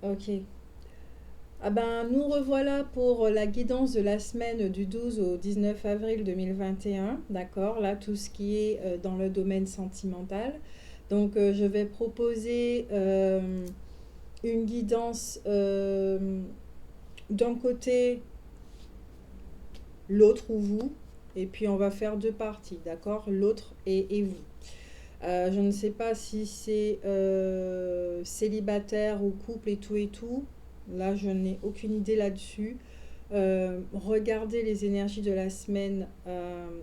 Ok. Ah ben, nous revoilà pour la guidance de la semaine du 12 au 19 avril 2021. D'accord? Là, tout ce qui est dans le domaine sentimental. Donc, je vais proposer une guidance d'un côté, l'autre ou vous. Et puis, on va faire deux parties. D'accord? L'autre et vous. Je ne sais pas si c'est célibataire ou couple et tout et tout. Là, je n'ai aucune idée là-dessus. Regardez les énergies de la semaine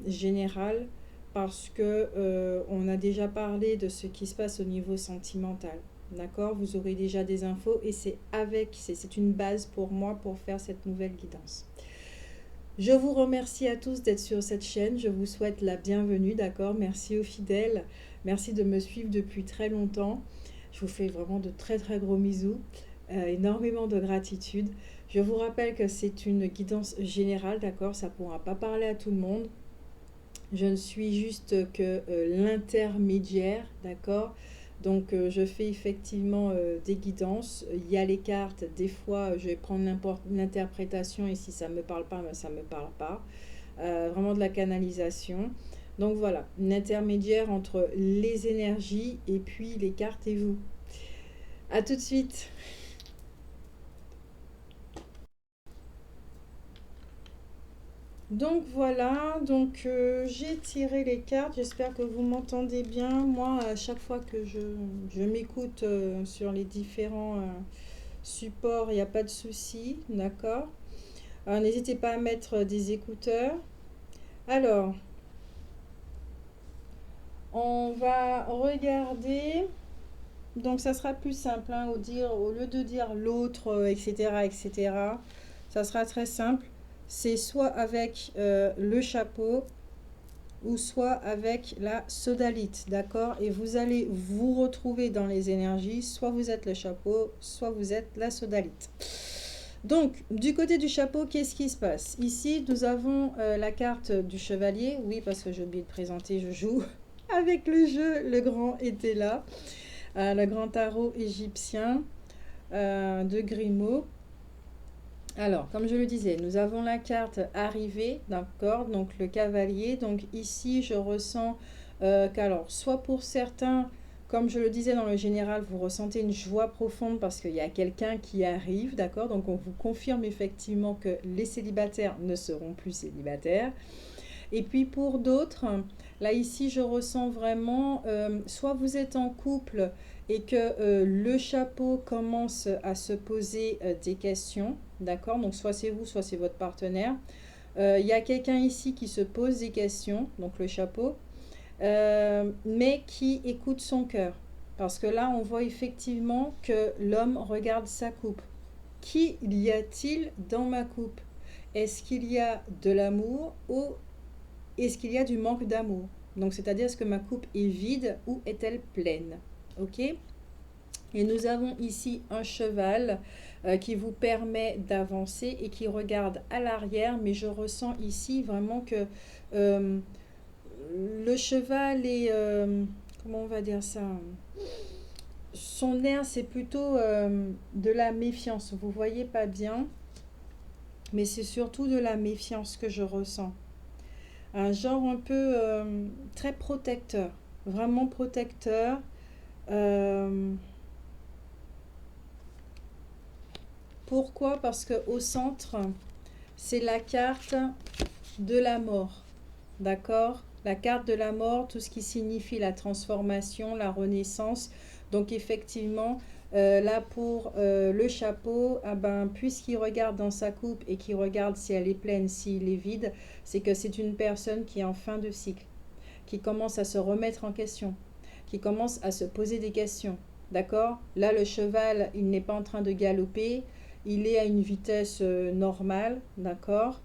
générale parce que on a déjà parlé de ce qui se passe au niveau sentimental. D'accord? Vous aurez déjà des infos et c'est une base pour moi pour faire cette nouvelle guidance. Je vous remercie à tous d'être sur cette chaîne. Je vous souhaite la bienvenue, d'accord? Merci aux fidèles. Merci de me suivre depuis très longtemps. Je vous fais vraiment de très très gros bisous. Énormément de gratitude. Je vous rappelle que c'est une guidance générale, d'accord? Ça ne pourra pas parler à tout le monde. Je ne suis juste que l'intermédiaire, d'accord? Donc, je fais effectivement des guidances. Il y a les cartes. Des fois, je vais prendre l'interprétation et si ça ne me parle pas, ben, ça ne me parle pas. Vraiment de la canalisation. Donc voilà, une intermédiaire entre les énergies et puis les cartes et vous. À tout de suite. Donc voilà, j'ai tiré les cartes, j'espère que vous m'entendez bien. Moi, à chaque fois que je m'écoute sur les différents supports, il n'y a pas de souci, d'accord? N'hésitez pas à mettre des écouteurs. Alors, on va regarder. Donc ça sera plus simple, hein, au lieu de dire l'autre, etc., etc., ça sera très simple. C'est soit avec le chapeau ou soit avec la sodalite, d'accord? Et vous allez vous retrouver dans les énergies, soit vous êtes le chapeau, soit vous êtes la sodalite. Donc, du côté du chapeau, qu'est-ce qui se passe? Ici, nous avons la carte du chevalier. Oui, parce que j'ai oublié de présenter, je joue avec le jeu. Le grand était là. Le grand tarot égyptien de Grimaud. Alors, comme je le disais, nous avons la carte arrivée, d'accord, donc le cavalier. Donc ici, je ressens qu'alors, soit pour certains, comme je le disais dans le général, vous ressentez une joie profonde parce qu'il y a quelqu'un qui arrive, d'accord. Donc on vous confirme effectivement que les célibataires ne seront plus célibataires. Et puis pour d'autres, là ici je ressens vraiment, soit vous êtes en couple et que le chapeau commence à se poser des questions, d'accord? Donc soit c'est vous, soit c'est votre partenaire. Il y a quelqu'un ici qui se pose des questions, donc le chapeau, mais qui écoute son cœur. Parce que là, on voit effectivement que l'homme regarde sa coupe. Qui y a-t-il dans ma coupe? Est-ce qu'il y a de l'amour ou est-ce qu'il y a du manque d'amour? Donc, c'est-à-dire, est-ce que ma coupe est vide ou est-elle pleine? Ok? Et nous avons ici un cheval qui vous permet d'avancer et qui regarde à l'arrière, mais je ressens ici vraiment que euh, le cheval est, comment on va dire ça? Son air, c'est plutôt de la méfiance. Vous voyez pas bien, mais c'est surtout de la méfiance que je ressens. Un genre un peu très protecteur, vraiment protecteur. Euh, Pourquoi? Parce que au centre, c'est la carte de la mort, d'accord? La carte de la mort, tout ce qui signifie la transformation, la renaissance. Donc effectivement, là pour le chapeau, ah ben, puisqu'il regarde dans sa coupe et qu'il regarde si elle est pleine, s'il est vide, c'est que c'est une personne qui est en fin de cycle, qui commence à se remettre en question, qui commence à se poser des questions. D'accord? Là, le cheval, il n'est pas en train de galoper, il est à une vitesse normale, d'accord?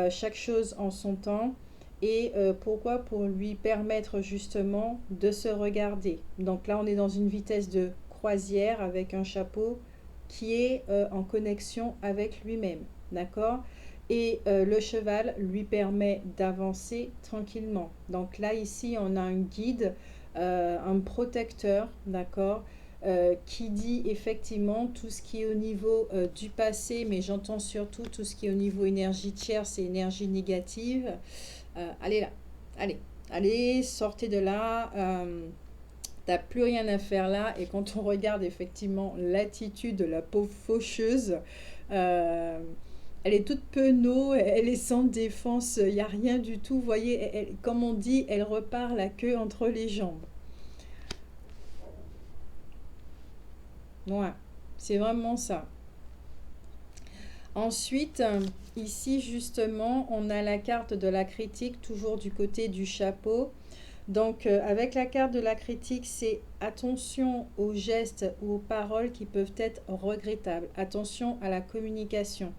Chaque chose en son temps. Et pourquoi? Pour lui permettre justement de se regarder. Donc là, on est dans une vitesse de croisière avec un chapeau qui est en connexion avec lui-même. D'accord? Et le cheval lui permet d'avancer tranquillement. Donc là, ici, on a un guide, un protecteur, d'accord, qui dit effectivement tout ce qui est au niveau du passé, mais j'entends surtout tout ce qui est au niveau énergie tierce et énergie négative. Allez là, allez, allez, sortez de là. T'as plus rien à faire là. Et quand on regarde effectivement l'attitude de la pauvre faucheuse, euh, elle est toute penaud, elle est sans défense, il n'y a rien du tout. Vous voyez, comme on dit, elle repart la queue entre les jambes. Ouais, c'est vraiment ça. Ensuite, ici justement, on a la carte de la critique, toujours du côté du chapeau. Donc, avec la carte de la critique, c'est attention aux gestes ou aux paroles qui peuvent être regrettables. Attention à la communication.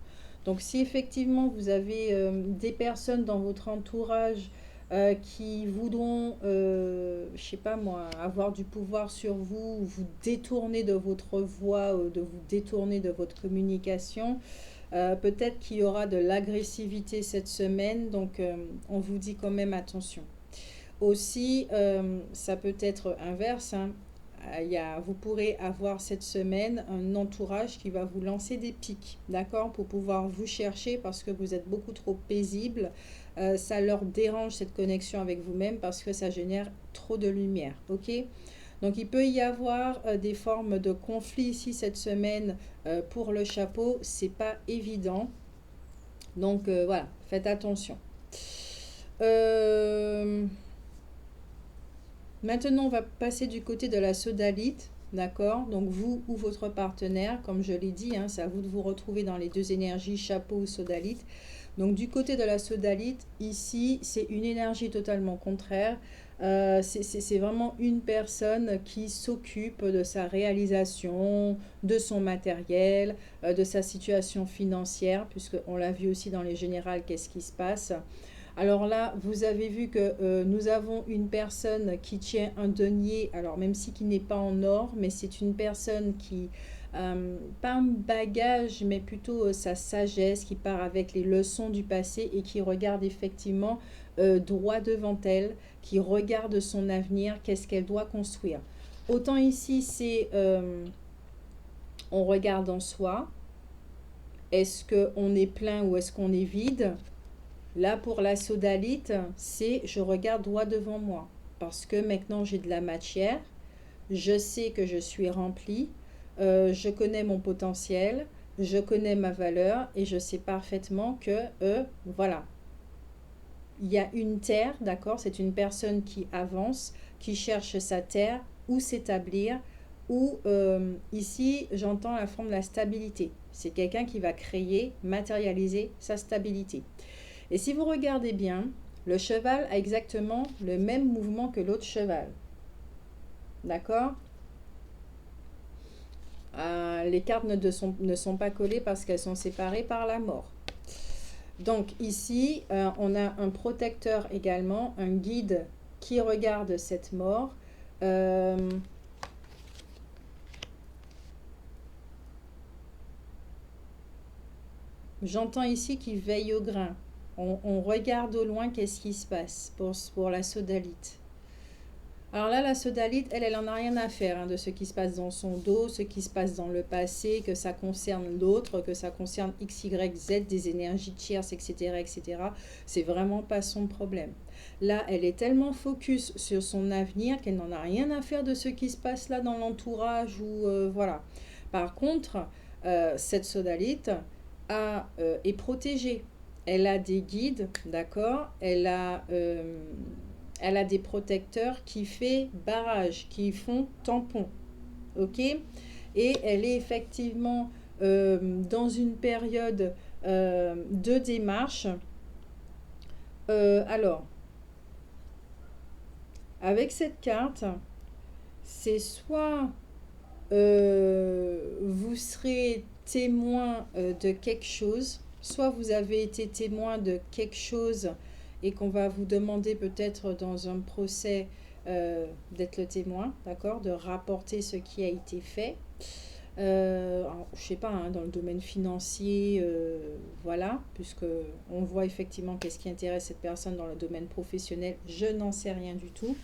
Donc, si effectivement vous avez des personnes dans votre entourage qui voudront, je sais pas moi, avoir du pouvoir sur vous, ou vous détourner de votre voix, ou de vous détourner de votre communication, peut-être qu'il y aura de l'agressivité cette semaine. Donc, on vous dit quand même attention. Aussi, ça peut être inverse, hein. Vous pourrez avoir cette semaine un entourage qui va vous lancer des pics, d'accord, pour pouvoir vous chercher parce que vous êtes beaucoup trop paisible. Ça leur dérange cette connexion avec vous-même parce que ça génère trop de lumière, ok? Donc, il peut y avoir des formes de conflit ici cette semaine pour le chapeau. C'est pas évident. Donc, voilà, faites attention. Maintenant, on va passer du côté de la sodalite, d'accord? Donc, vous ou votre partenaire, comme je l'ai dit, hein, c'est à vous de vous retrouver dans les deux énergies, chapeau ou sodalite. Donc, du côté de la sodalite, ici, c'est une énergie totalement contraire. C'est vraiment une personne qui s'occupe de sa réalisation, de son matériel, de sa situation financière, puisqu'on l'a vu aussi dans les générales, qu'est-ce qui se passe. Alors là, vous avez vu que nous avons une personne qui tient un denier, alors même si qui n'est pas en or, mais c'est une personne qui, pas un bagage, mais plutôt sa sagesse, qui part avec les leçons du passé et qui regarde effectivement droit devant elle, qui regarde son avenir, qu'est-ce qu'elle doit construire. Autant ici, c'est on regarde en soi, est-ce qu'on est plein ou est-ce qu'on est vide? Là, pour la sodalite, c'est je regarde droit devant moi. Parce que maintenant, j'ai de la matière. Je sais que je suis remplie. Je connais mon potentiel. Je connais ma valeur. Et je sais parfaitement que, voilà, il y a une terre, d'accord? C'est une personne qui avance, qui cherche sa terre, où s'établir. Ou ici, j'entends la forme de la stabilité. C'est quelqu'un qui va créer, matérialiser sa stabilité. Et si vous regardez bien, le cheval a exactement le même mouvement que l'autre cheval. D'accord? Les cartes ne sont pas collées parce qu'elles sont séparées par la mort. Donc ici, on a un protecteur également, un guide qui regarde cette mort. J'entends ici qu'il veille au grain. On regarde au loin qu'est-ce qui se passe pour la sodalite. Alors là, la sodalite, elle en a rien à faire hein, de ce qui se passe dans son dos, ce qui se passe dans le passé, que ça concerne l'autre, que ça concerne X, Y, Z, des énergies tierces, etc., etc. C'est vraiment pas son problème. Là, elle est tellement focus sur son avenir qu'elle n'en a rien à faire de ce qui se passe là dans l'entourage ou voilà. Par contre, cette sodalite est protégée. Elle a des guides, d'accord? Elle a des protecteurs qui font barrage, qui font tampon. Ok? Et elle est effectivement dans une période de démarche. Alors, avec cette carte, c'est soit vous serez témoin de quelque chose, soit vous avez été témoin de quelque chose et qu'on va vous demander peut-être dans un procès d'être le témoin, d'accord, de rapporter ce qui a été fait. Alors, je sais pas, hein, dans le domaine financier, voilà, puisque on voit effectivement qu'est-ce qui intéresse cette personne dans le domaine professionnel, je n'en sais rien du tout.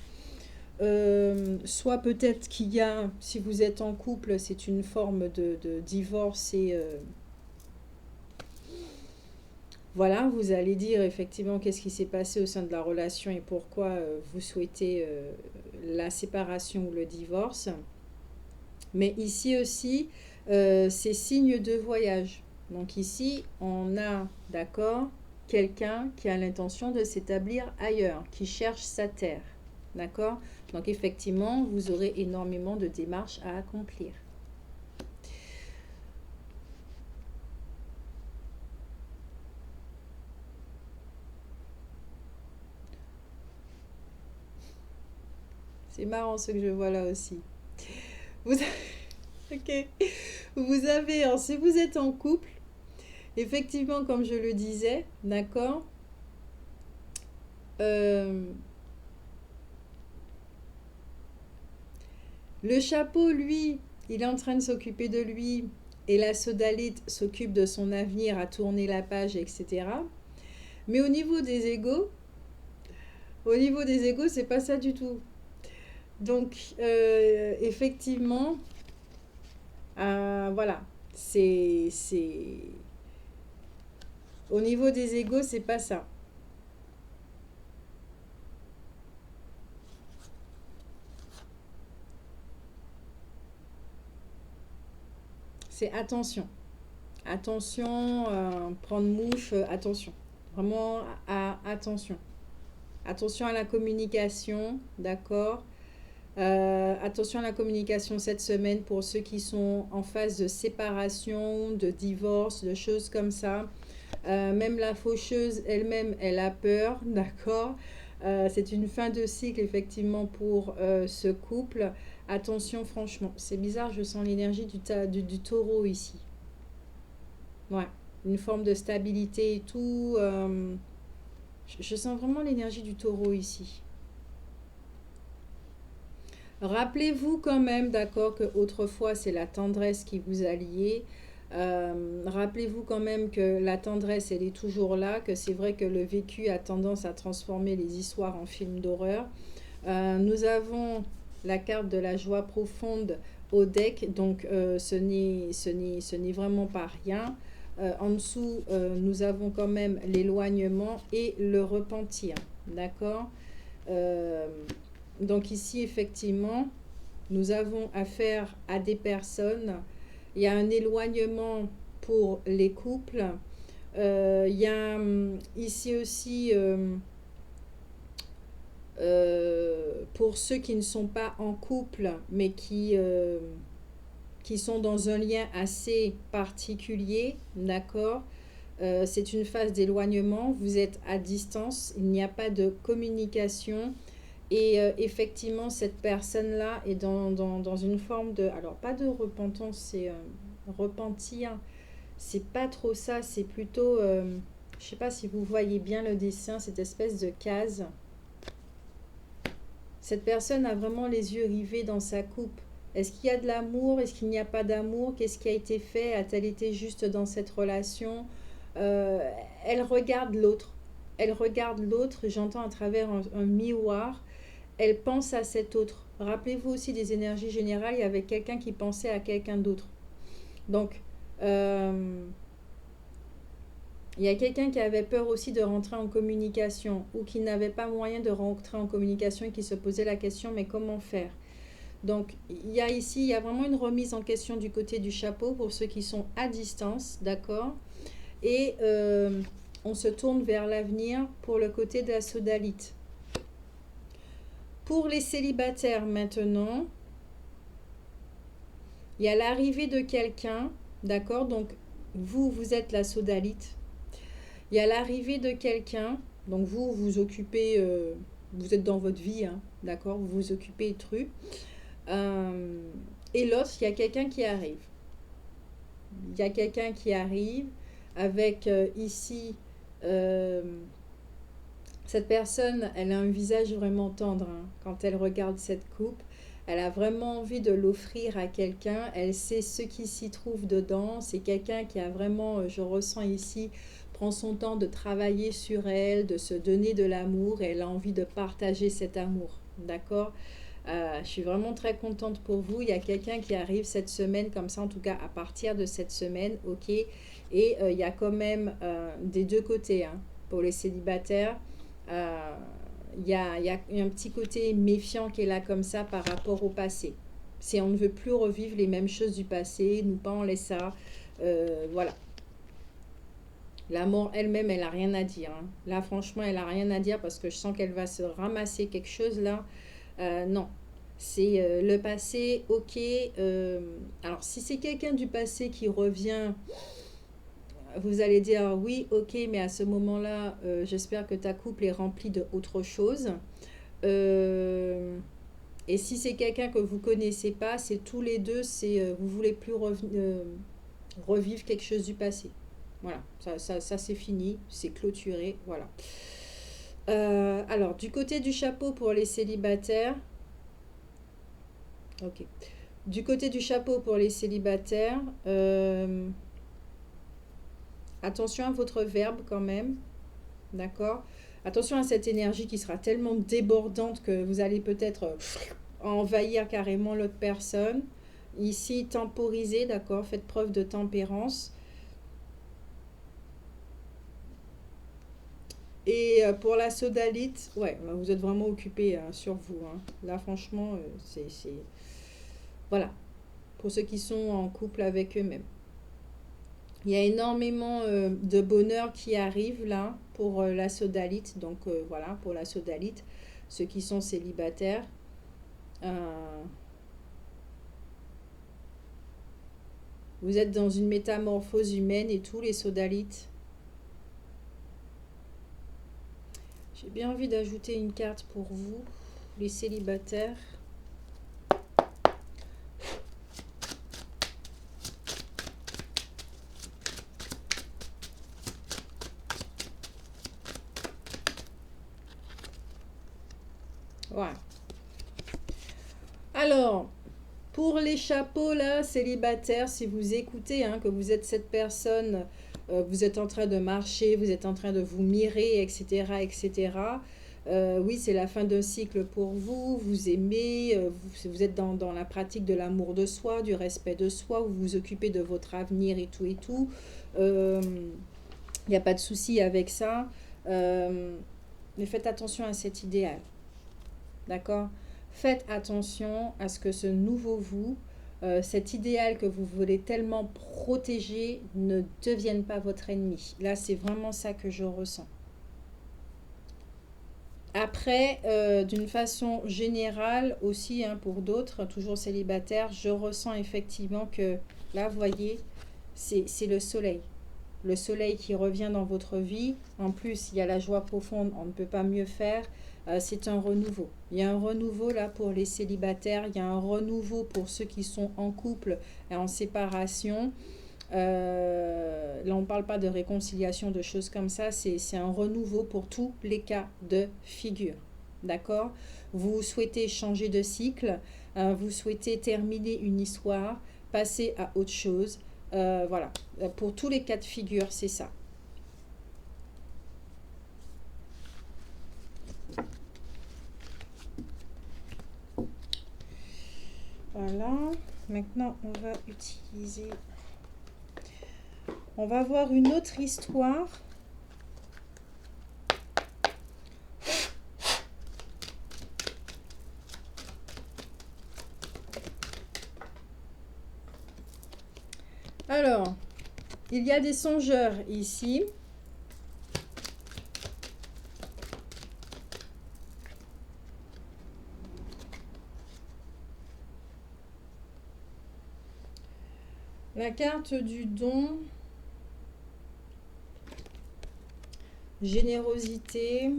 soit peut-être qu'il y a, si vous êtes en couple, c'est une forme de divorce et voilà, vous allez dire effectivement qu'est-ce qui s'est passé au sein de la relation et pourquoi vous souhaitez la séparation ou le divorce. Mais ici aussi, c'est signe de voyage. Donc ici, on a, d'accord, quelqu'un qui a l'intention de s'établir ailleurs, qui cherche sa terre. D'accord? Donc effectivement, vous aurez énormément de démarches à accomplir. C'est marrant ce que je vois là aussi. Vous, ok. Vous avez, alors, si vous êtes en couple, effectivement, comme je le disais, d'accord, euh, le chapeau, lui, il est en train de s'occuper de lui et la sodalite s'occupe de son avenir, à tourner la page, etc. Mais au niveau des égos, c'est pas ça du tout. Donc, effectivement, voilà, au niveau des égos, c'est pas ça. C'est attention. Attention, prendre mouche, attention. Vraiment, attention. Attention à la communication, d'accord? Attention à la communication cette semaine pour ceux qui sont en phase de séparation, de divorce, de choses comme ça. Même la faucheuse elle-même, elle a peur, d'accord? C'est une fin de cycle effectivement pour ce couple. Attention, franchement, c'est bizarre, je sens l'énergie du taureau ici. Ouais, une forme de stabilité et tout. Je sens vraiment l'énergie du taureau ici. Rappelez-vous quand même, d'accord, que autrefois c'est la tendresse qui vous a lié. Rappelez-vous quand même que la tendresse, elle est toujours là, que c'est vrai que le vécu a tendance à transformer les histoires en films d'horreur. Nous avons la carte de la joie profonde au deck, donc ce n'est vraiment pas rien. En dessous, nous avons quand même l'éloignement et le repentir, d'accord? Euh, donc ici, effectivement, nous avons affaire à des personnes. Il y a un éloignement pour les couples. Il y a ici aussi, pour ceux qui ne sont pas en couple, mais qui sont dans un lien assez particulier, d'accord? C'est une phase d'éloignement, vous êtes à distance, il n'y a pas de communication. Et effectivement, cette personne-là est dans une forme de... Alors, pas de repentance, c'est repentir. C'est pas trop ça, c'est plutôt... je sais pas si vous voyez bien le dessin, cette espèce de case. Cette personne a vraiment les yeux rivés dans sa coupe. Est-ce qu'il y a de l'amour? Est-ce qu'il n'y a pas d'amour? Qu'est-ce qui a été fait? A-t-elle été juste dans cette relation? Euh, Elle regarde l'autre. Elle regarde l'autre, j'entends à travers un miroir. Elle pense à cet autre. Rappelez-vous aussi des énergies générales, il y avait quelqu'un qui pensait à quelqu'un d'autre. Donc, euh, il y a quelqu'un qui avait peur aussi de rentrer en communication ou qui n'avait pas moyen de rentrer en communication et qui se posait la question, mais comment faire? Donc, il y a vraiment une remise en question du côté du chapeau pour ceux qui sont à distance, d'accord? Et on se tourne vers l'avenir pour le côté de la sodalite. Pour les célibataires maintenant, il y a l'arrivée de quelqu'un, d'accord? Donc, vous êtes la sodalite. Il y a l'arrivée de quelqu'un, donc vous vous occupez, vous êtes dans votre vie, hein, d'accord? Vous vous occupez de trucs. Euh, et l'autre, il y a quelqu'un qui arrive. Il y a quelqu'un qui arrive avec ici, euh, cette personne, elle a un visage vraiment tendre, hein, quand elle regarde cette coupe. Elle a vraiment envie de l'offrir à quelqu'un. Elle sait ce qui s'y trouve dedans. C'est quelqu'un qui a vraiment, je ressens ici, prend son temps de travailler sur elle, de se donner de l'amour. Et elle a envie de partager cet amour. D'accord? Je suis vraiment très contente pour vous. Il y a quelqu'un qui arrive cette semaine, comme ça, en tout cas à partir de cette semaine, ok. Et il y a quand même des deux côtés, hein, pour les célibataires. euh, il y a un petit côté méfiant qui est là comme ça par rapport au passé. C'est on ne veut plus revivre les mêmes choses du passé, nous pas en laisse ça. Voilà. La mort elle-même, elle a rien à dire, hein. Là, franchement, elle a rien à dire parce que je sens qu'elle va se ramasser quelque chose là. Non. C'est le passé, ok. Alors, si c'est quelqu'un du passé qui revient, vous allez dire oui, ok, mais à ce moment-là, j'espère que ta couple est rempli de autre chose. Euh, et si c'est quelqu'un que vous connaissez pas, c'est tous les deux, c'est vous voulez plus revivre quelque chose du passé. Voilà, ça c'est fini, c'est clôturé, voilà. Alors, du côté du chapeau pour les célibataires, ok. Du côté du chapeau pour les célibataires, attention à votre verbe quand même, d'accord? Attention à cette énergie qui sera tellement débordante que vous allez peut-être envahir carrément l'autre personne. Ici, temporiser, d'accord? Faites preuve de tempérance. Et pour la sodalite, ouais, vous êtes vraiment occupé hein, sur vous, hein. Là, franchement, voilà, pour ceux qui sont en couple avec eux-mêmes. Il y a énormément de bonheur qui arrive là pour la sodalite. Donc voilà, pour la sodalite, ceux qui sont célibataires. euh, vous êtes dans une métamorphose humaine et tous les sodalites. J'ai bien envie d'ajouter une carte pour vous, les célibataires. Voilà. Alors, pour les chapeaux là, célibataires, si vous écoutez, hein, que vous êtes cette personne, vous êtes en train de marcher, vous êtes en train de vous mirer, etc., etc. Oui, c'est la fin d'un cycle pour vous, vous aimez, vous êtes dans la pratique de l'amour de soi, du respect de soi, vous vous occupez de votre avenir et tout et tout. Il n'y a pas de souci avec ça. Euh, mais faites attention à cet idéal. D'accord? Faites attention à ce que ce nouveau vous, cet idéal que vous voulez tellement protéger, ne devienne pas votre ennemi. Là, c'est vraiment ça que je ressens. Après, d'une façon générale aussi, hein, pour d'autres, toujours célibataires, je ressens effectivement que là, vous voyez, c'est le soleil. Le soleil qui revient dans votre vie. En plus, il y a la joie profonde, on ne peut pas mieux faire. C'est un renouveau. Il y a un renouveau là pour les célibataires, il y a un renouveau pour ceux qui sont en couple et en séparation. Là, on ne parle pas de réconciliation, de choses comme ça. C'est un renouveau pour tous les cas de figure. D'accord? Vous souhaitez changer de cycle, vous souhaitez terminer une histoire, passer à autre chose. Voilà. Pour tous les cas de figure, c'est ça. Voilà. Maintenant, on va utiliser. On va voir une autre histoire. Alors, il y a des songeurs ici. La carte du don, générosité.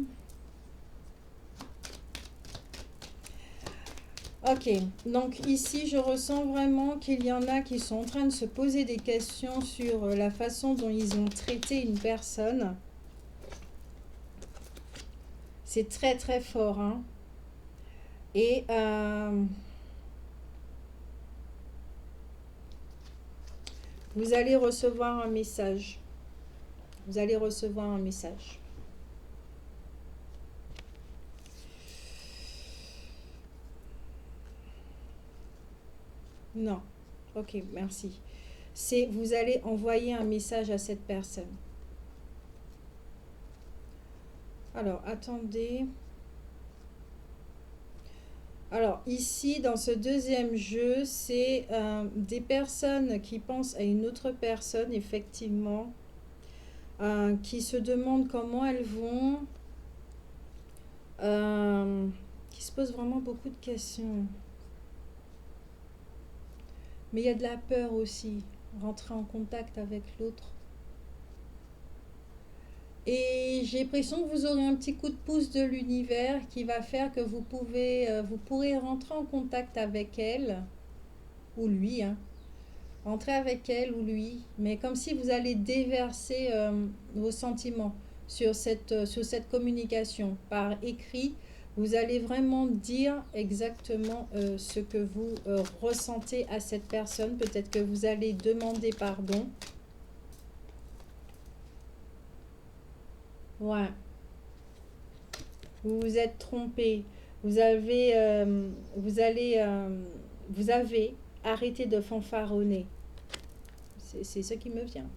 Ok, donc ici je ressens vraiment qu'il y en a qui sont en train de se poser des questions sur la façon dont ils ont traité une personne. C'est très très fort, hein. Et vous allez recevoir un message. Vous allez recevoir un message. Non. Ok, merci. C'est vous allez envoyer un message à cette personne. Alors, attendez. Alors, ici, dans ce deuxième jeu, c'est des personnes qui pensent à une autre personne, effectivement, qui se demandent comment elles vont, euh, qui se posent vraiment beaucoup de questions. Mais il y a de la peur aussi, rentrer en contact avec l'autre. Et j'ai l'impression que vous aurez un petit coup de pouce de l'univers qui va faire que vous pourrez rentrer en contact avec elle ou lui, hein. Rentrer avec elle ou lui, mais comme si vous allez déverser vos sentiments sur cette communication par écrit. Vous allez vraiment dire exactement ce que vous ressentez à cette personne. Peut-être que vous allez demander pardon. Ouais, vous vous êtes trompé. Vous avez, vous allez, vous avez arrêté de fanfaronner. C'est ce qui me vient.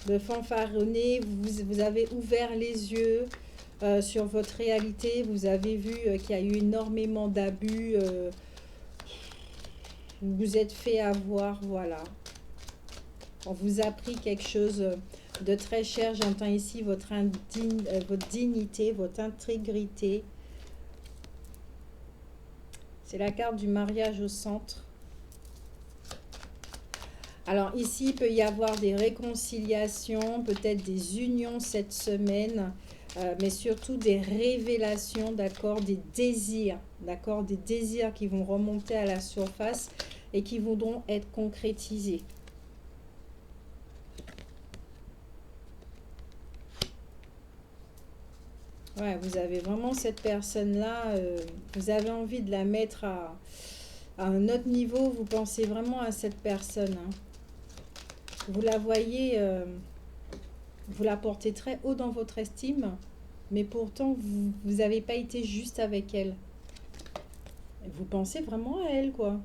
De fanfaronner, vous avez ouvert les yeux sur votre réalité. Vous avez vu qu'il y a eu énormément d'abus. Vous vous êtes fait avoir, voilà. On vous a pris quelque chose de très cher. J'entends ici votre dignité, votre intégrité. C'est la carte du mariage au centre. Alors ici, il peut y avoir des réconciliations, peut-être des unions cette semaine, mais surtout des révélations, d'accord, des désirs, d'accord, des désirs qui vont remonter à la surface et qui voudront être concrétisés. Ouais, vous avez vraiment cette personne-là, vous avez envie de la mettre à un autre niveau, vous pensez vraiment à cette personne, hein. Vous la voyez, vous la portez très haut dans votre estime, mais pourtant, vous n'avez pas été juste avec elle. Vous pensez vraiment à elle, quoi.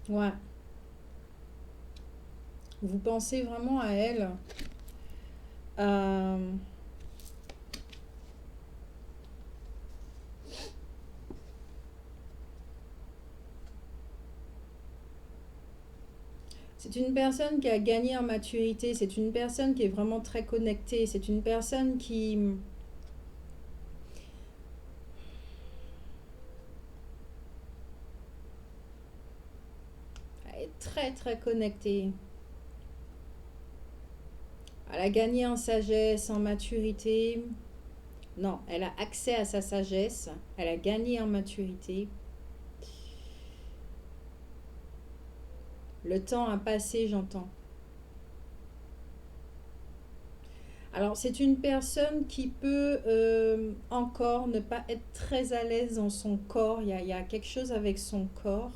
Ouais, vous pensez vraiment à elle. Euh, c'est une personne qui a gagné en maturité, c'est une personne qui est vraiment très connectée, c'est une personne qui est très très connectée. Elle a gagné en sagesse, en maturité. Non, elle a accès à sa sagesse, elle a gagné en maturité. Le temps a passé, j'entends. Alors, c'est une personne qui peut encore ne pas être très à l'aise dans son corps. Il y a quelque chose avec son corps.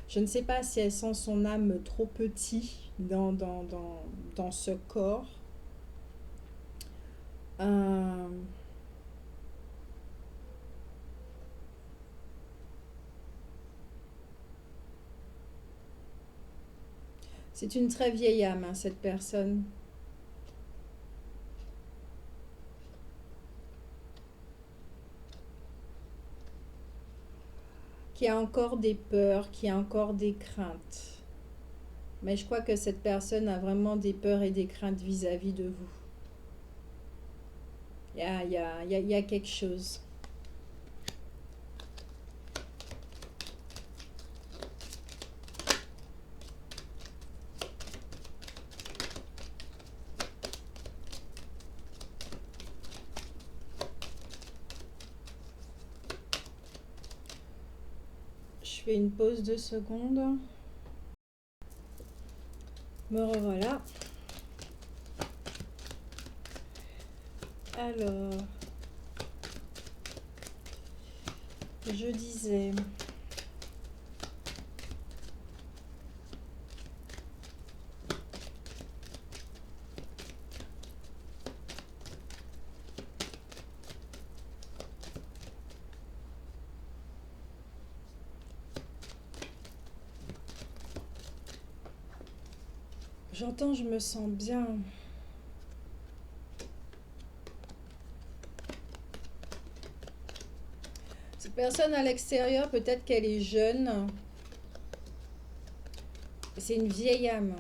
Je ne sais pas si elle sent son âme trop petit dans ce corps. Euh, c'est une très vieille âme, hein, cette personne. Qui a encore des peurs, qui a encore des craintes. Mais je crois que cette personne a vraiment des peurs et des craintes vis-à-vis de vous. Il y a quelque chose. Je fais une pause de secondes. Me revoilà. Alors, Je disais, j'entends, je me sens bien. Cette personne à l'extérieur, peut-être qu'elle est jeune. C'est une vieille âme.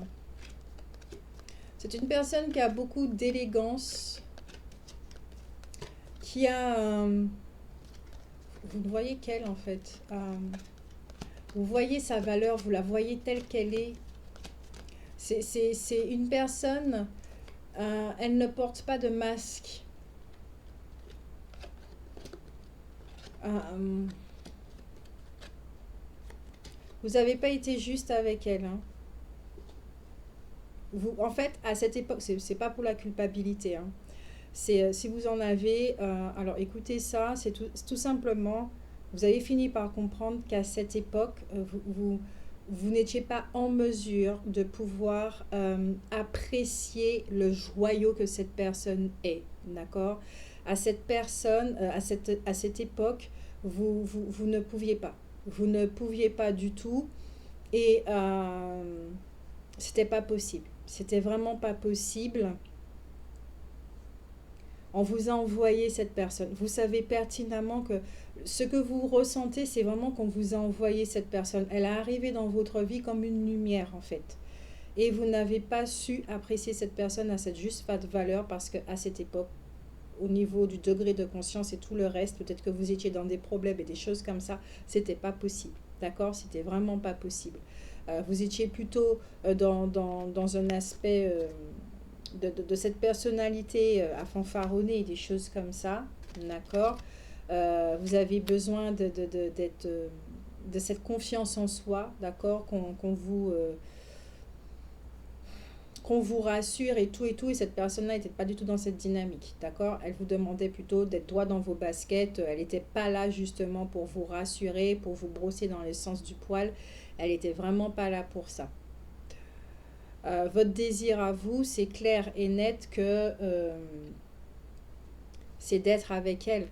C'est une personne qui a beaucoup d'élégance, qui a... vous ne voyez qu'elle en fait. Vous voyez sa valeur, vous la voyez telle qu'elle est. C'est une personne, elle ne porte pas de masque. Vous n'avez pas été juste avec elle. Hein. Vous, en fait, à cette époque, c'est pas pour la culpabilité. Hein. C'est si vous en avez, alors écoutez ça, c'est tout simplement, vous avez fini par comprendre qu'à cette époque, vous n'étiez pas en mesure de pouvoir apprécier le joyau que cette personne est, d'accord? À cette personne, à cette époque, vous ne pouviez pas. Vous ne pouviez pas du tout et c'était pas possible. C'était vraiment pas possible. On vous a envoyé cette personne. Vous savez pertinemment que ce que vous ressentez, c'est vraiment qu'on vous a envoyé cette personne. Elle est arrivée dans votre vie comme une lumière, en fait. Et vous n'avez pas su apprécier cette personne à cette juste valeur parce qu'à cette époque, au niveau du degré de conscience et tout le reste, peut-être que vous étiez dans des problèmes et des choses comme ça, c'était pas possible. D'accord? C'était vraiment pas possible. Vous étiez plutôt dans un aspect de cette personnalité à fanfaronner et des choses comme ça, d'accord. Vous avez besoin de cette confiance en soi, d'accord, qu'on vous rassure et tout, et cette personne-là n'était pas du tout dans cette dynamique, d'accord. Elle vous demandait plutôt d'être droit dans vos baskets, elle n'était pas là justement pour vous rassurer, pour vous brosser dans le sens du poil, elle n'était vraiment pas là pour ça. Votre désir à vous, c'est clair et net que c'est d'être avec elle.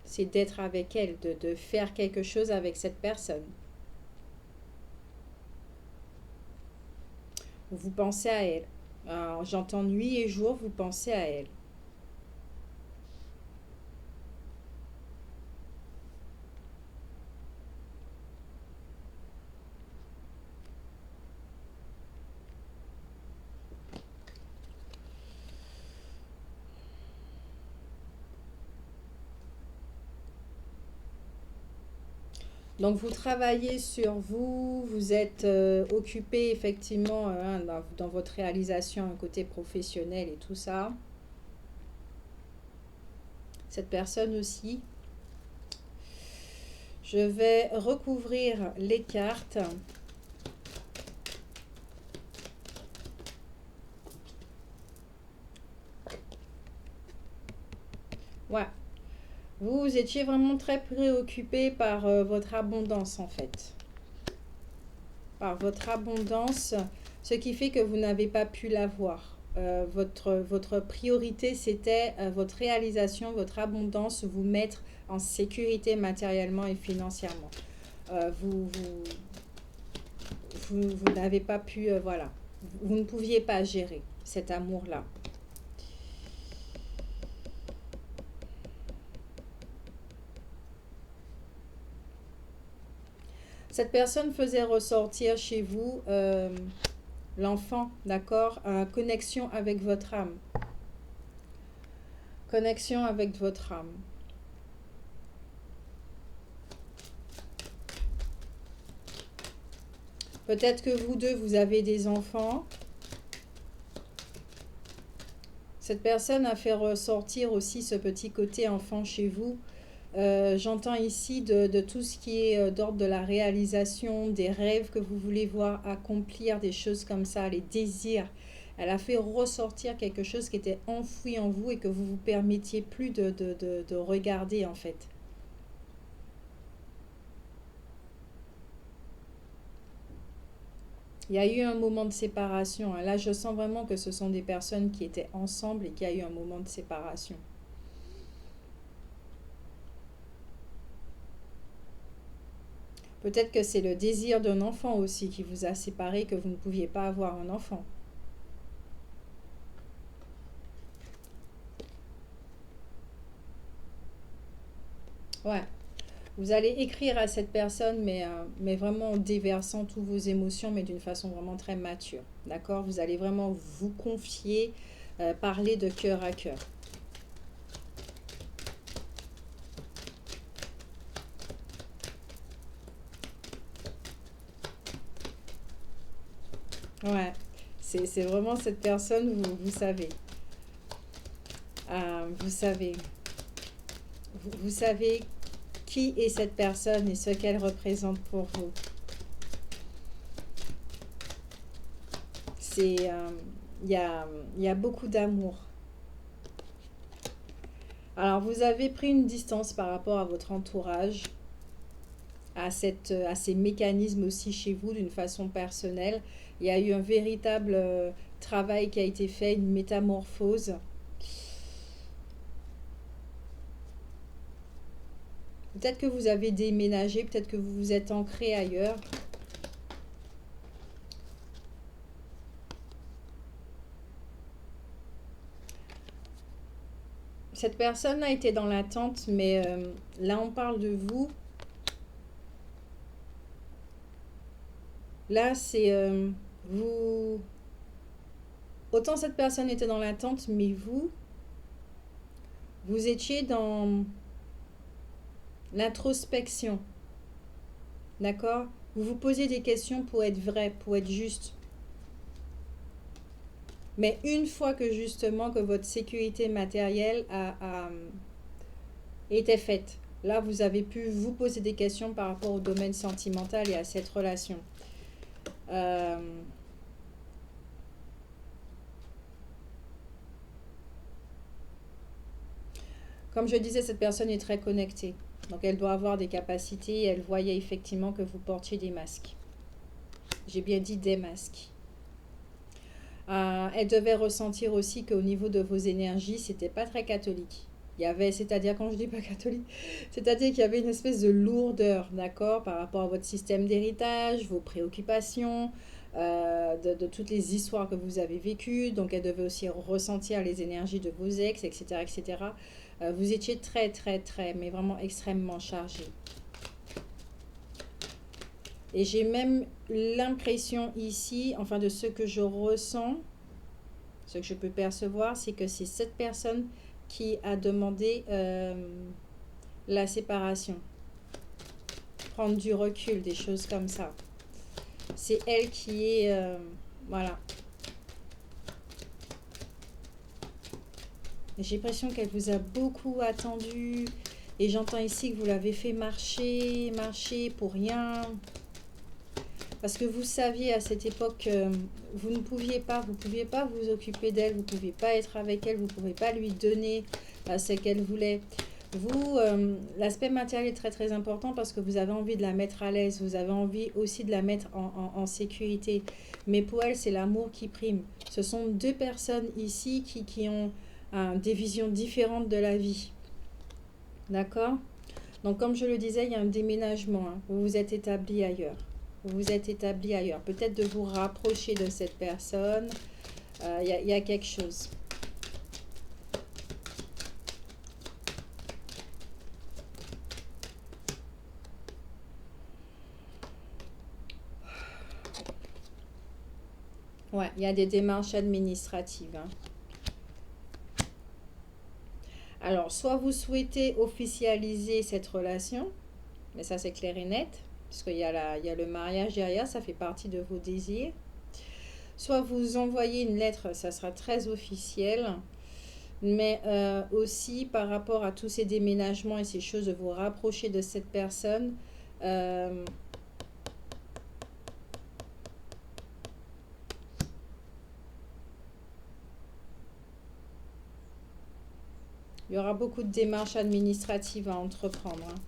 C'est d'être avec elle, de faire quelque chose avec cette personne. Vous pensez à elle. J'entends nuit et jour, vous pensez à elle. Donc vous travaillez sur vous, vous êtes occupé effectivement dans votre réalisation côté professionnel et tout ça. Cette personne aussi. Je vais recouvrir les cartes. Ouais. Vous étiez vraiment très préoccupé par votre abondance en fait. Par votre abondance, ce qui fait que vous n'avez pas pu l'avoir. Votre priorité, c'était votre réalisation, votre abondance, vous mettre en sécurité matériellement et financièrement. Vous n'avez pas pu, voilà, vous ne pouviez pas gérer cet amour-là. Cette personne faisait ressortir chez vous l'enfant, d'accord, connexion avec votre âme. Connexion avec votre âme. Peut-être que vous deux, vous avez des enfants. Cette personne a fait ressortir aussi ce petit côté enfant chez vous. J'entends ici de tout ce qui est d'ordre de la réalisation, des rêves que vous voulez voir accomplir, des choses comme ça, les désirs. Elle a fait ressortir quelque chose qui était enfoui en vous et que vous vous permettiez plus de regarder en fait. Il y a eu un moment de séparation, hein. Là, je sens vraiment que ce sont des personnes qui étaient ensemble et qu'il y a eu un moment de séparation. Peut-être que c'est le désir d'un enfant aussi qui vous a séparé, que vous ne pouviez pas avoir un enfant. Ouais. Vous allez écrire à cette personne, mais vraiment en déversant toutes vos émotions, mais d'une façon vraiment très mature. D'accord? Vous allez vraiment vous confier, parler de cœur à cœur. Ouais. C'est vraiment cette personne, vous savez. Vous savez. Vous savez qui est cette personne et ce qu'elle représente pour vous. C'est, il y a beaucoup d'amour. Alors, vous avez pris une distance par rapport à votre entourage, à ces mécanismes aussi chez vous d'une façon personnelle. Il y a eu un véritable travail qui a été fait, une métamorphose. Peut-être que vous avez déménagé, peut-être que vous vous êtes ancré ailleurs. Cette personne a été dans l'attente, mais là on parle de vous. Là c'est vous. Autant cette personne était dans l'attente, mais vous étiez dans l'introspection. D'accord? Vous vous posez des questions pour être vrai, pour être juste. Mais une fois que justement que votre sécurité matérielle était faite, là vous avez pu vous poser des questions par rapport au domaine sentimental et à cette relation. Euh, Comme je disais, cette personne est très connectée. Donc elle doit avoir des capacités et elle voyait effectivement que vous portiez des masques. J'ai bien dit des masques. Elle devait ressentir aussi qu'au niveau de vos énergies, c'était pas très catholique. Il y avait, c'est-à-dire quand je dis pas catholique, c'est-à-dire qu'il y avait une espèce de lourdeur, d'accord, par rapport à votre système d'héritage, vos préoccupations, de toutes les histoires que vous avez vécues. Donc elle devait aussi ressentir les énergies de vos ex, etc., etc. Vous étiez très, très, très, mais vraiment extrêmement chargé. Et j'ai même l'impression ici, enfin de ce que je ressens, ce que je peux percevoir, c'est que c'est cette personne qui a demandé la séparation. Prendre du recul, des choses comme ça. C'est elle qui est... voilà. J'ai l'impression qu'elle vous a beaucoup attendu. Et j'entends ici que vous l'avez fait marcher, marcher pour rien. Parce que vous saviez à cette époque que vous ne pouviez pas, vous occuper d'elle, vous ne pouviez pas être avec elle, vous ne pouvez pas lui donner ce qu'elle voulait. Vous, l'aspect matériel est très très important parce que vous avez envie de la mettre à l'aise, vous avez envie aussi de la mettre en sécurité. Mais pour elle, c'est l'amour qui prime. Ce sont deux personnes ici qui ont des visions différentes de la vie. D'accord? Donc comme je le disais, il y a un déménagement, hein. Vous vous êtes établi ailleurs. Vous vous êtes établi ailleurs. Peut-être de vous rapprocher de cette personne. Y a quelque chose. Ouais, il y a des démarches administratives, hein. Alors, soit vous souhaitez officialiser cette relation, mais ça c'est clair et net, puisqu'il y a il y a le mariage derrière, ça fait partie de vos désirs. Soit vous envoyez une lettre, ça sera très officiel, mais aussi par rapport à tous ces déménagements et ces choses, de vous rapprocher de cette personne. euh, il y aura beaucoup de démarches administratives à entreprendre, hein.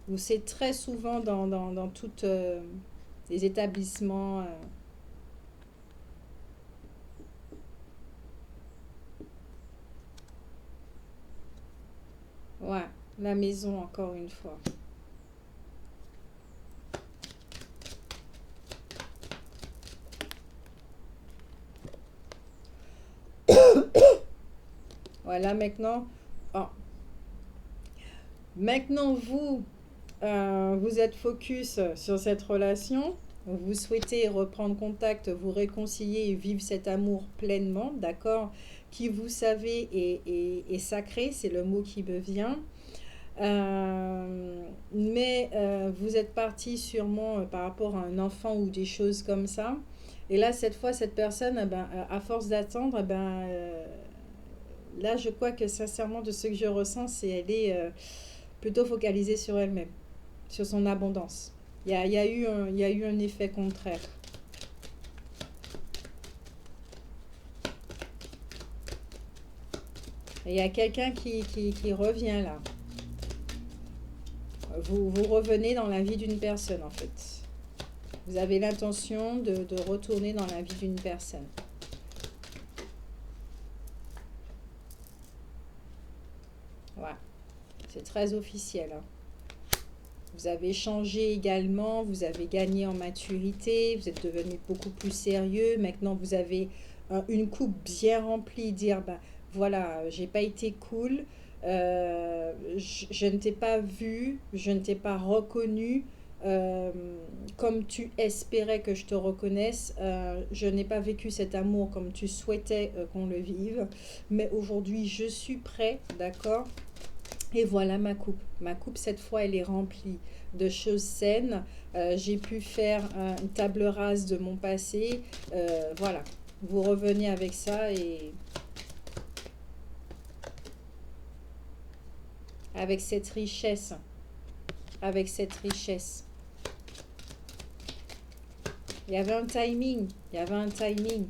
Ou c'est très souvent dans toute... des établissements. Ouais, la maison encore une fois. Voilà, maintenant, oh, maintenant vous, vous êtes focus sur cette relation. Vous souhaitez reprendre contact, vous réconcilier et vivre cet amour pleinement, d'accord? Qui, vous savez, est sacré, c'est le mot qui me vient. Mais vous êtes parti sûrement par rapport à un enfant ou des choses comme ça. Et là, cette fois, cette personne, eh ben, à force d'attendre, eh ben, là, je crois que sincèrement, de ce que je ressens, c'est elle est plutôt focalisée sur elle-même, sur son abondance. Il y a eu un effet contraire. Et il y a quelqu'un qui revient là. Vous revenez dans la vie d'une personne en fait. Vous avez l'intention de retourner dans la vie d'une personne. Ouais, c'est très officiel, hein. Vous avez changé également, vous avez gagné en maturité, vous êtes devenu beaucoup plus sérieux. Maintenant, vous avez une coupe bien remplie, dire, ben voilà, j'ai pas été cool, je ne t'ai pas vu, je ne t'ai pas reconnu euh, comme tu espérais que je te reconnaisse. Je n'ai pas vécu cet amour comme tu souhaitais qu'on le vive, mais aujourd'hui, je suis prêt, d'accord? Et voilà ma coupe. Ma coupe, cette fois, elle est remplie de choses saines. J'ai pu faire une table rase de mon passé. Voilà. Vous revenez avec ça et avec cette richesse. Avec cette richesse. Il y avait un timing. Il y avait un timing.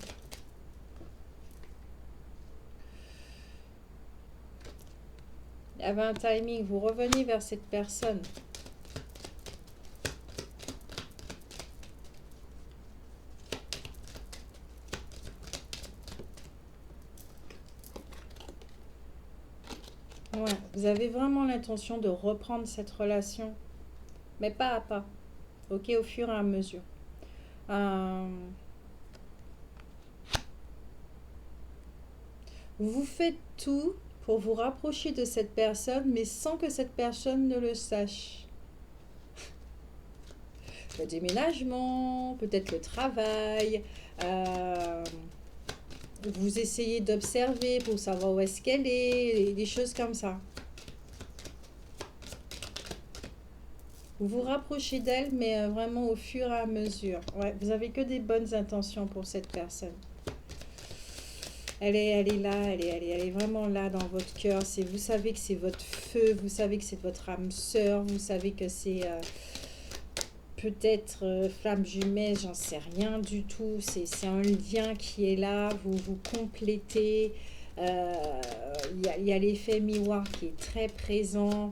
Il y avait un timing. Vous revenez vers cette personne. Ouais. Vous avez vraiment l'intention de reprendre cette relation, mais pas à pas. Ok, au fur et à mesure. Euh, Vous faites tout pour vous rapprocher de cette personne, mais sans que cette personne ne le sache. Le déménagement, peut-être le travail. euh, Vous essayez d'observer pour savoir où est-ce qu'elle est, des choses comme ça. Vous vous rapprochez d'elle, mais vraiment au fur et à mesure. Ouais, vous avez que des bonnes intentions pour cette personne. Elle est là, elle est vraiment là dans votre cœur. Vous savez que c'est votre feu, vous savez que c'est votre âme sœur, vous savez que c'est peut-être flamme jumelle, j'en sais rien du tout. C'est un lien qui est là, vous vous complétez. Euh, Il y a l'effet miroir qui est très présent.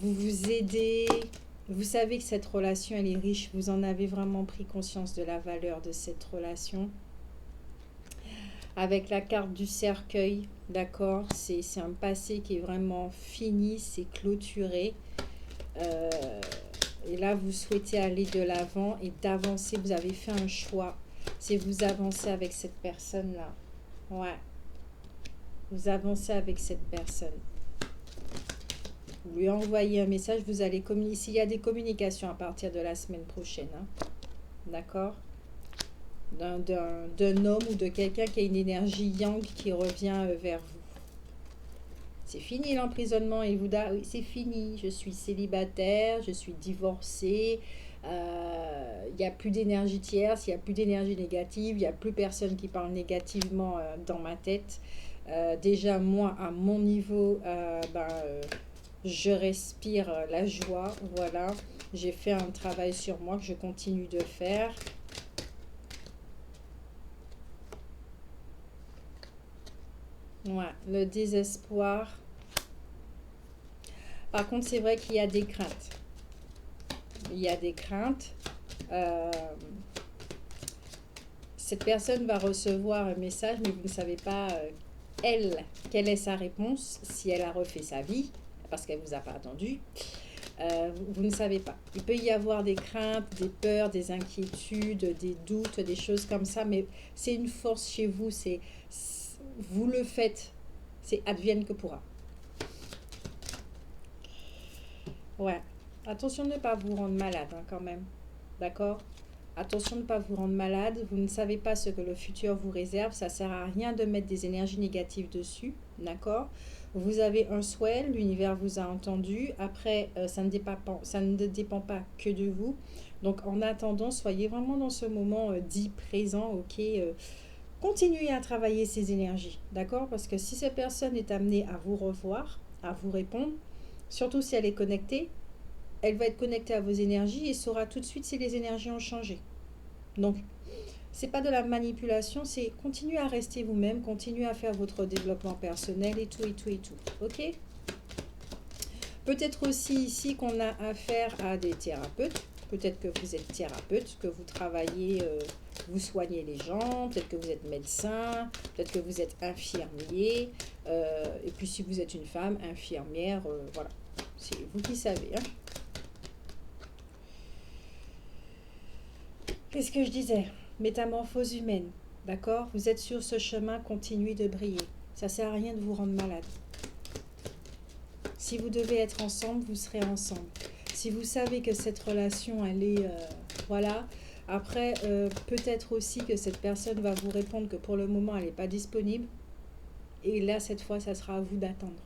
Vous vous aidez. Vous savez que cette relation, elle est riche. Vous en avez vraiment pris conscience de la valeur de cette relation. Avec la carte du cercueil, d'accord, c'est un passé qui est vraiment fini, c'est clôturé. Euh, et là, vous souhaitez aller de l'avant et d'avancer. Vous avez fait un choix. C'est vous avancez avec cette personne-là. Ouais, vous avancez avec cette personne. Vous lui envoyez un message, vous allez communiquer. S'il y a des communications à partir de la semaine prochaine, hein, d'accord, d'un homme ou de quelqu'un qui a une énergie yang qui revient vers vous. C'est fini l'emprisonnement et vous dit oui, c'est fini, je suis célibataire, je suis divorcée, il n'y a plus d'énergie tierce, il n'y a plus d'énergie négative, il n'y a plus personne qui parle négativement dans ma tête. Déjà moi à mon niveau, je respire la joie, voilà. J'ai fait un travail sur moi que je continue de faire. Ouais, le désespoir. Par contre, c'est vrai qu'il y a des craintes. Il y a des craintes. Euh, cette personne va recevoir un message, mais vous ne savez pas, elle, quelle est sa réponse, si elle a refait sa vie, parce qu'elle ne vous a pas attendu. Vous ne savez pas. Il peut y avoir des craintes, des peurs, des inquiétudes, des doutes, des choses comme ça, mais c'est une force chez vous, vous le faites, c'est advienne que pourra. Ouais. Attention de ne pas vous rendre malade hein, quand même. D'accord? Attention de ne pas vous rendre malade. Vous ne savez pas ce que le futur vous réserve. Ça ne sert à rien de mettre des énergies négatives dessus. D'accord? Vous avez un souhait, l'univers vous a entendu. Après, ça ne dépend pas que de vous. Donc, en attendant, soyez vraiment dans ce moment dit présent. Ok? Continuez à travailler ces énergies. D'accord? Parce que si cette personne est amenée à vous revoir, à vous répondre, surtout si elle est connectée, elle va être connectée à vos énergies et saura tout de suite si les énergies ont changé. Donc, c'est pas de la manipulation, c'est continuer à rester vous-même, continuer à faire votre développement personnel et tout, et tout, et tout. Ok? Peut-être aussi ici qu'on a affaire à des thérapeutes. Peut-être que vous êtes thérapeute, que vous travaillez, vous soignez les gens, peut-être que vous êtes médecin, peut-être que vous êtes infirmier, et puis si vous êtes une femme, infirmière, voilà. C'est vous qui savez. Hein. Qu'est-ce que je disais? Métamorphose humaine, d'accord? Vous êtes sur ce chemin, continuez de briller. Ça sert à rien de vous rendre malade. Si vous devez être ensemble, vous serez ensemble. Si vous savez que cette relation, elle est... voilà. Après, peut-être aussi que cette personne va vous répondre que pour le moment, elle n'est pas disponible. Et là, cette fois, ça sera à vous d'attendre.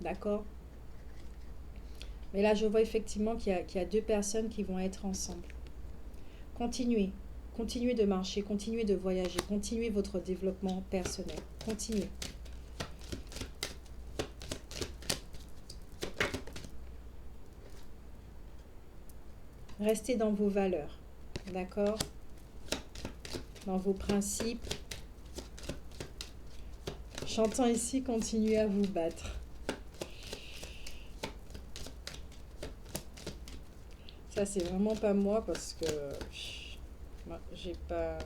D'accord? Mais là, je vois effectivement qu'il y a deux personnes qui vont être ensemble. Continuez. Continuez de marcher, continuez de voyager, continuez votre développement personnel. Continuez. Restez dans vos valeurs, d'accord? Dans vos principes. J'entends ici, continuez à vous battre. Ça, c'est vraiment pas moi parce que moi, j'ai pas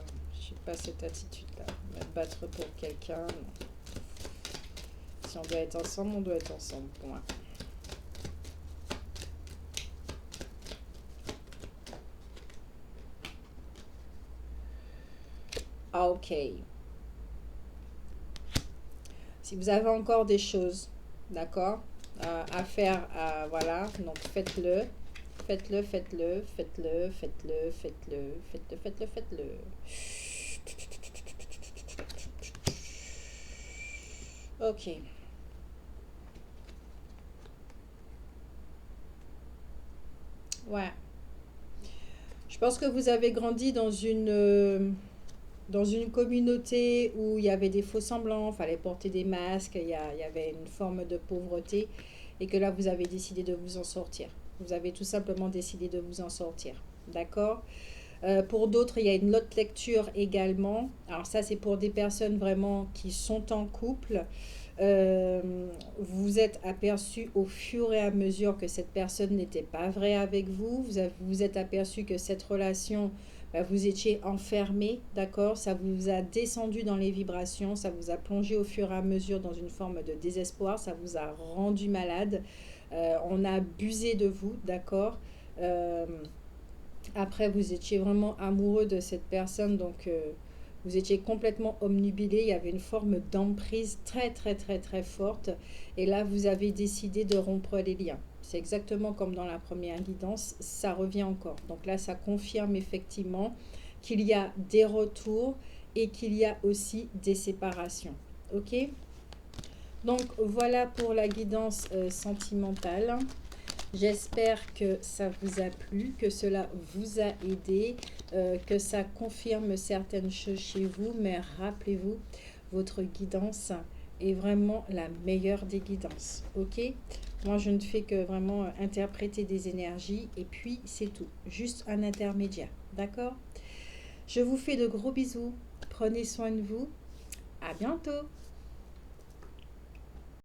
cette attitude-là. Me battre pour quelqu'un. Si on doit être ensemble, on doit être ensemble. Point. Ah, ok. Si vous avez encore des choses, d'accord, à faire, voilà, donc faites-le. Faites-le, faites-le, faites-le, faites-le, faites-le, faites-le, faites-le, faites-le. Ok. Ouais. Je pense que vous avez grandi dans une communauté où il y avait des faux semblants, fallait porter des masques, il y avait une forme de pauvreté et que là, vous avez décidé de vous en sortir. Vous avez tout simplement décidé de vous en sortir. D'accord? Pour d'autres, il y a une autre lecture également. Alors ça, c'est pour des personnes vraiment qui sont en couple. Vous êtes aperçu au fur et à mesure que cette personne n'était pas vraie avec vous. Vous êtes aperçu que cette relation, bah, vous étiez enfermé, d'accord? Ça vous a descendu dans les vibrations, ça vous a plongé au fur et à mesure dans une forme de désespoir, ça vous a rendu malade. On a abusé de vous, d'accord? Euh, Après, vous étiez vraiment amoureux de cette personne, donc vous étiez complètement omnubilé. Il y avait une forme d'emprise très, très, très, très forte. Et là, vous avez décidé de rompre les liens. C'est exactement comme dans la première guidance, ça revient encore. Donc là, ça confirme effectivement qu'il y a des retours et qu'il y a aussi des séparations. Ok? Donc voilà pour la guidance sentimentale. J'espère que ça vous a plu, que cela vous a aidé, que ça confirme certaines choses chez vous. Mais rappelez-vous, votre guidance est vraiment la meilleure des guidances. Ok? Moi, je ne fais que vraiment interpréter des énergies et puis c'est tout. Juste un intermédiaire. D'accord? Je vous fais de gros bisous. Prenez soin de vous. À bientôt.